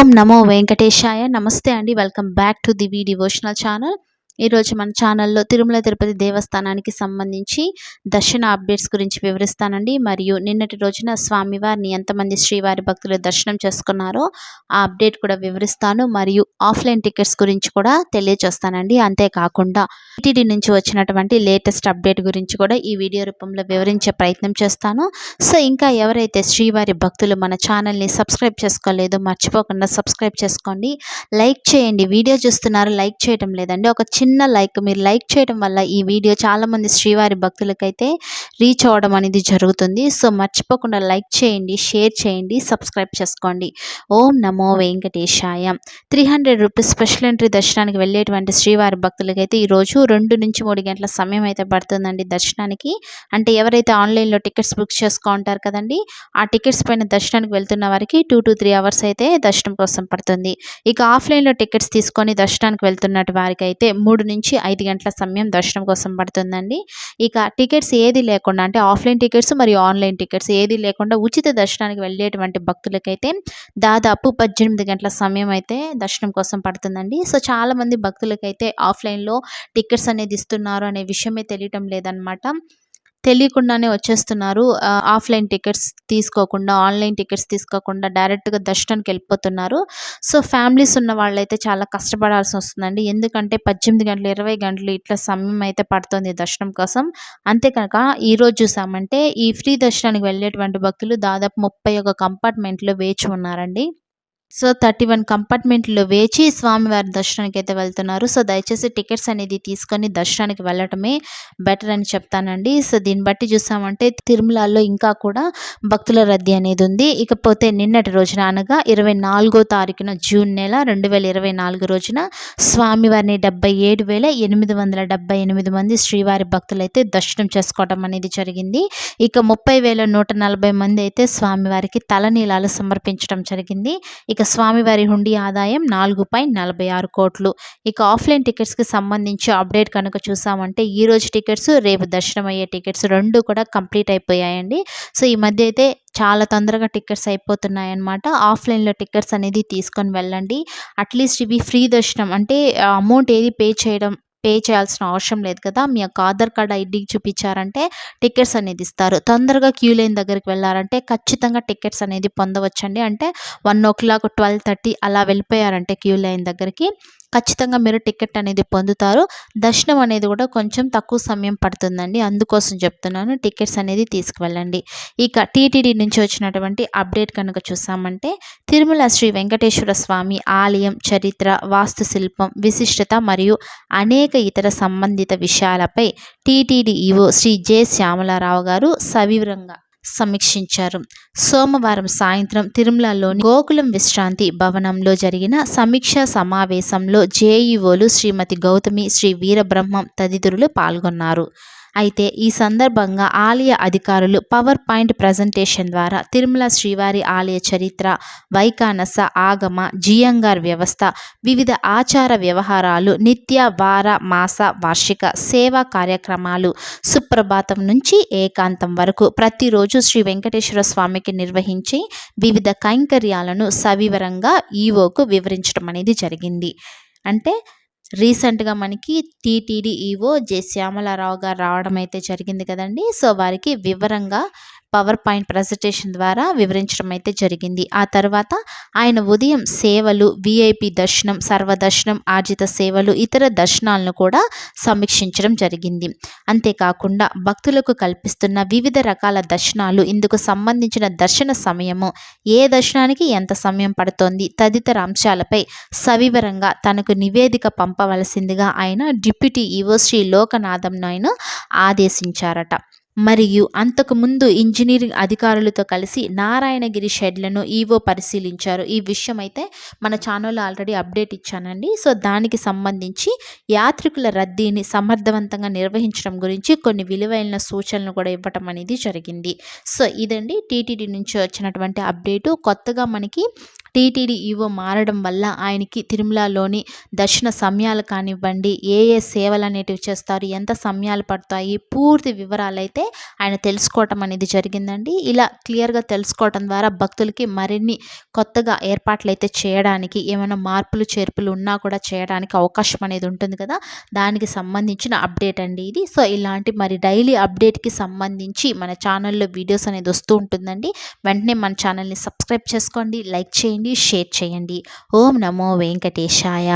ఓం నమో వెంకటేశాయ. నమస్తే అండి. Welcome back to the devotional channel. ఈరోజు మన ఛానల్లో తిరుమల తిరుపతి దేవస్థానానికి సంబంధించి దర్శన అప్డేట్స్ గురించి వివరిస్తానండి. మరియు నిన్నటి రోజున స్వామివారిని ఎంతమంది శ్రీవారి భక్తులు దర్శనం చేసుకున్నారో ఆ అప్డేట్ కూడా వివరిస్తాను. మరియు ఆఫ్లైన్ టికెట్స్ గురించి కూడా తెలియజేస్తానండి. అంతేకాకుండా టీటీడీ నుంచి వచ్చినటువంటి లేటెస్ట్ అప్డేట్ గురించి కూడా ఈ వీడియో రూపంలో వివరించే ప్రయత్నం చేస్తాను. సో ఇంకా ఎవరైతే శ్రీవారి భక్తులు మన ఛానల్ని సబ్స్క్రైబ్ చేసుకోలేదో మర్చిపోకుండా సబ్స్క్రైబ్ చేసుకోండి. లైక్ చేయండి. వీడియో చూస్తున్నారు, లైక్ చేయడం లేదండి. ఒక చిన్న లైక్, మీరు లైక్ చేయడం వల్ల ఈ వీడియో చాలామంది శ్రీవారి భక్తులకైతే రీచ్ అవ్వడం అనేది జరుగుతుంది. సో మర్చిపోకుండా లైక్ చేయండి, షేర్ చేయండి, సబ్స్క్రైబ్ చేసుకోండి. ఓం నమో వెంకటేశాయ. 300 రూపీస్ స్పెషల్ ఎంట్రీ దర్శనానికి వెళ్ళేటువంటి శ్రీవారి భక్తులకైతే ఈరోజు 2 నుంచి 3 గంటల సమయం అయితే పడుతుందండి దర్శనానికి. అంటే ఎవరైతే ఆన్లైన్లో టికెట్స్ బుక్ చేసుకుంటారు కదండి, ఆ టికెట్స్ పైన దర్శనానికి వెళ్తున్న వారికి 2 to 3 అవర్స్ అయితే దర్శనం కోసం పడుతుంది. ఇక ఆఫ్లైన్లో టికెట్స్ తీసుకొని దర్శనానికి వెళ్తున్నట్టు వారికి అయితే 3 నుంచి 5 గంటల సమయం దర్శనం కోసం పడుతుందండి. ఇక టికెట్స్ ఏది లేకుండా, అంటే ఆఫ్లైన్ టికెట్స్ మరియు ఆన్లైన్ టికెట్స్ ఏది లేకుండా ఉచిత దర్శనానికి వెళ్ళేటువంటి భక్తులకైతే దాదాపు 18 గంటల సమయం అయితే దర్శనం కోసం పడుతుందండి. సో చాలామంది భక్తులకైతే ఆఫ్లైన్లో టికెట్స్ అనేది ఇస్తున్నారు అనే విషయమే తెలియటం లేదనమాట. తెలియకుండానే వచ్చేస్తున్నారు. ఆఫ్లైన్ టికెట్స్ తీసుకోకుండా, ఆన్లైన్ టికెట్స్ తీసుకోకుండా డైరెక్ట్గా దర్శనానికి వెళ్ళిపోతున్నారు. సో ఫ్యామిలీస్ ఉన్న వాళ్ళైతే చాలా కష్టపడాల్సి వస్తుందండి. ఎందుకంటే 18 గంటలు 20 గంటలు ఇట్లా సమయం అయితే పడుతుంది దర్శనం కోసం. అంతే కనుక ఈరోజు చూసామంటే ఈ ఫ్రీ దర్శనానికి వెళ్ళేటువంటి భక్తులు దాదాపు 31 కంపార్ట్మెంట్లో వేచి ఉన్నారండి. సో 31 కంపార్ట్మెంట్లో వేచి స్వామివారి దర్శనానికి అయితే వెళ్తున్నారు. సో దయచేసి టికెట్స్ అనేది తీసుకొని దర్శనానికి వెళ్ళటమే బెటర్ అని చెప్తానండి. సో దీన్ని బట్టి చూసామంటే తిరుమలలో ఇంకా కూడా భక్తుల రద్దీ అనేది ఉంది. ఇకపోతే నిన్నటి రోజున అనగా 24వ తారీఖున జూన్ నెల 2024 రోజున స్వామివారిని 77,878 మంది శ్రీవారి భక్తులు అయితే దర్శనం చేసుకోవడం అనేది జరిగింది. ఇక 30,140 మంది అయితే స్వామివారికి తలనీలాలు సమర్పించడం జరిగింది. ఇక స్వామివారి హుండీ ఆదాయం 4.46 కోట్లు. ఇక ఆఫ్లైన్ టికెట్స్కి సంబంధించి అప్డేట్ కనుక చూసామంటే ఈ రోజు టికెట్స్, రేపు దర్శనం అయ్యే టికెట్స్ 2 కూడా కంప్లీట్ అయిపోయాయండి. సో ఈ మధ్య అయితే చాలా తొందరగా టికెట్స్ అయిపోతున్నాయన్నమాట. ఆఫ్లైన్లో టికెట్స్ అనేది తీసుకొని వెళ్ళండి. అట్లీస్ట్ ఇవి ఫ్రీ దర్శనం, అంటే అమౌంట్ ఏది పే చేయాల్సిన అవసరం లేదు కదా. మీ యొక్క ఆధార్ కార్డ్ ఐడి చూపించారంటే టికెట్స్ అనేది ఇస్తారు. తొందరగా క్యూ లైన్ దగ్గరికి వెళ్ళారంటే ఖచ్చితంగా టికెట్స్ అనేది పొందవచ్చండి. అంటే 1 o'clock 12:30 అలా వెళ్ళిపోయారంటే క్యూ లైన్ దగ్గరికి ఖచ్చితంగా మీరు టికెట్ అనేది పొందుతారు. దర్శనం అనేది కూడా కొంచెం తక్కువ సమయం పడుతుందండి. అందుకోసం చెప్తున్నాను, టికెట్స్ అనేది తీసుకువెళ్ళండి. ఇక టీటీడీ నుంచి వచ్చినటువంటి అప్డేట్ కనుక చూసామంటే తిరుమల శ్రీ వెంకటేశ్వర స్వామి ఆలయం చరిత్ర, వాస్తుశిల్పం, విశిష్టత మరియు అనేక ఇతర సంబంధిత విషయాలపై టీటీడీ ఈవో శ్రీ జె శ్యామలారావు గారు సవివరంగా సమీక్షించారు. సోమవారం సాయంత్రం తిరుమలలోని గోకులం విశ్రాంతి భవనంలో జరిగిన సమీక్షా సమావేశంలో జేఈఓలు శ్రీమతి గౌతమి, శ్రీ వీరబ్రహ్మం తదితరులు పాల్గొన్నారు. అయితే ఈ సందర్భంగా ఆలయ అధికారులు పవర్ పాయింట్ ప్రజెంటేషన్ ద్వారా తిరుమల శ్రీవారి ఆలయ చరిత్ర, వైకానస, ఆగమ, జియంగార్ వ్యవస్థ, వివిధ ఆచార వ్యవహారాలు, నిత్య, వార, మాస, వార్షిక సేవా కార్యక్రమాలు, సుప్రభాతం నుంచి ఏకాంతం వరకు ప్రతిరోజు శ్రీ వెంకటేశ్వర స్వామికి నిర్వహించి వివిధ కైంకర్యాలను సవివరంగా ఈవోకు వివరించడం అనేది జరిగింది. అంటే రీసెంట్గా మనకి టీటీడీ ఈవో జె శ్యామలారావు గారు రావడం అయితే జరిగింది కదండి. సో వారికి వివరంగా పవర్ పాయింట్ ప్రజెంటేషన్ ద్వారా వివరించడం అయితే జరిగింది. ఆ తర్వాత ఆయన ఉదయం సేవలు, విఐపి దర్శనం, సర్వదర్శనం, ఆర్జిత సేవలు, ఇతర దర్శనాలను కూడా సమీక్షించడం జరిగింది. అంతేకాకుండా భక్తులకు కల్పిస్తున్న వివిధ రకాల దర్శనాలు, ఇందుకు సంబంధించిన దర్శన సమయము, ఏ దర్శనానికి ఎంత సమయం పడుతోంది తదితర అంశాలపై సవివరంగా తనకు నివేదిక పంపవలసిందిగా ఆయన డిప్యూటీ ఈవో శ్రీ లోకనాథంను ఆయన ఆదేశించారట. మరియు అంతకుముందు ఇంజనీరింగ్ అధికారులతో కలిసి నారాయణగిరి షెడ్లను ఈవో పరిశీలించారు. ఈ విషయం అయితే మన ఛానల్లో ఆల్రెడీ అప్డేట్ ఇచ్చానండి. సో దానికి సంబంధించి యాత్రికుల రద్దీని సమర్థవంతంగా నిర్వహించడం గురించి కొన్ని విలువైన సూచనలు కూడా ఇవ్వటం అనేది జరిగింది. సో ఇదండి టీటీడీ నుంచి వచ్చినటువంటి అప్డేటు. కొత్తగా మనకి టీటీడీ ఈవో మారడం వల్ల ఆయనకి తిరుమలలోని దర్శన సమయాలు కానివ్వండి, ఏ ఏ సేవలు అనేటివి చేస్తారు, ఎంత సమయాలు పడతాయి, పూర్తి వివరాలైతే ఆయన తెలుసుకోవటం అనేది జరిగిందండి. ఇలా క్లియర్గా తెలుసుకోవటం ద్వారా భక్తులకి మరిన్ని కొత్తగా ఏర్పాట్లయితే చేయడానికి, ఏమైనా మార్పులు చేర్పులు ఉన్నా కూడా చేయడానికి అవకాశం అనేది ఉంటుంది కదా, దానికి సంబంధించిన అప్డేట్ అండి ఇది. సో ఇలాంటి మరి డైలీ అప్డేట్కి సంబంధించి మన ఛానల్లో వీడియోస్ అనేది వస్తూ ఉంటుందండి. వెంటనే మన ఛానల్ని సబ్స్క్రైబ్ చేసుకోండి, లైక్ చేయండి, షేర్ చేయండి. ఓం నమో వెంకటేశాయ.